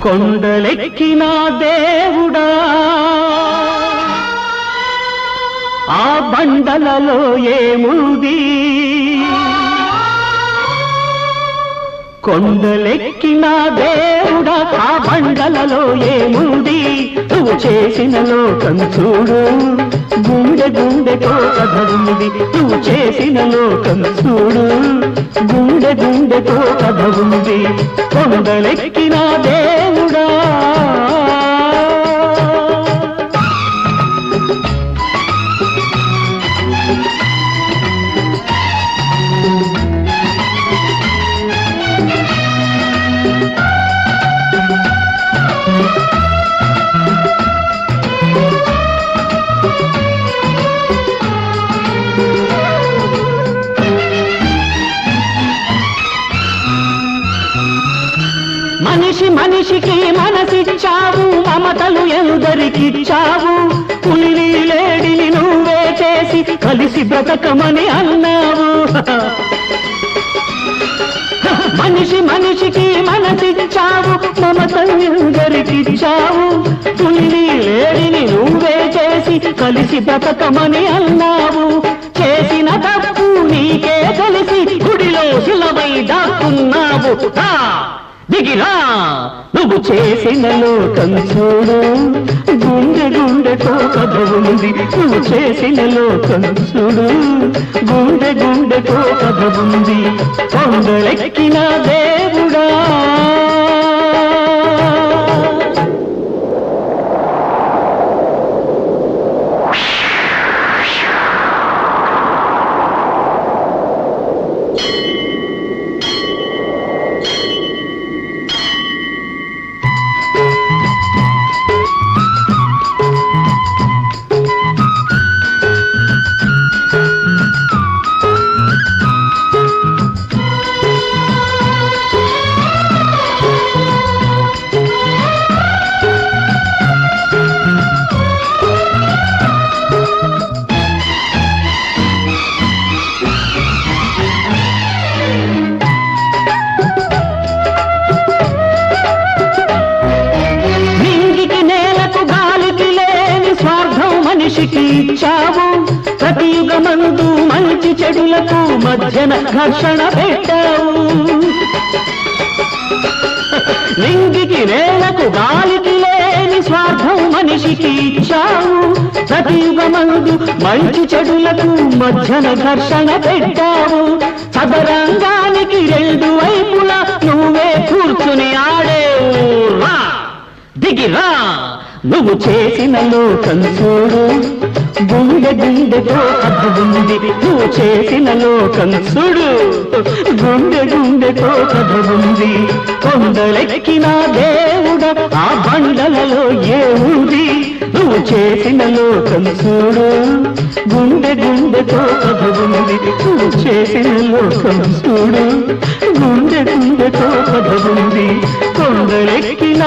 కొండలెక్కిన దేవుడా ఆ బండలలో ఏముంది కొండలెక్కిన దేవుడా ఆ బండలలో ఏముంది నువ్వు చేసిన లోకం చూడు గుండె గుండెతో కథ ఉంది నువ్వు చేసిన లోకం చూడు గుండె గుండెతో కథ ఉంది కొండలెక్కిన దేవుడా మనిషి మనిషికి మనసిచ్చావు మమతలు ఎందరికిచ్చావు పులిని లేడిని నువ్వే చేసి కలిసి బ్రతకమని అన్నావు మనిషి మనిషికి మనసిచ్చావు మమతలు ఎందరికిచ్చావు పులిని లేడిని నువ్వే చేసి కలిసి బ్రతకమని అన్నావు చేసిన తప్పు నీకే తెలిసి గుడిలో శిలవై దాక్కున్నావు దిగిరా నువ్వు చేసిన లోకం చూడు గుండె గుండెతో కథ ఉంది నువ్వు చేసిన లోకం చూడు గుండె గుండెతో కథ ఉంది కొండలెక్కిన దేవుడా మనిషికి ఇచ్చావు ప్రతి యుగమందు మంచి చెడులకు మధ్యన ఘర్షణ పెట్టావు లింగికి నేలకు గాలికి లేని స్వార్థం మనిషికి ఇచ్చావు ప్రతి యుగమందు మంచి చెడులకు మధ్యన ఘర్షణ పెట్టావు చదరంగానికి రెండు వైపులా నువ్వే కూర్చుని ఆడేవు రా దిగిరా నువ్వు చేసిన లోకం చూడు గుండె గుండెతో కథ ఉంది నువ్వు చేసిన లోకం చూడు గుండె గుండెతో కథ ఉంది కొండలెక్కిన దేవుడా ఆ బండలలో ఏముంది నువ్వు చేసిన లోకం చూడు గుండె గుండెతో కథ ఉంది నువ్వు చేసిన లోకం చూడు గుండె గుండెతో కథ ఉంది కొండలెక్కిన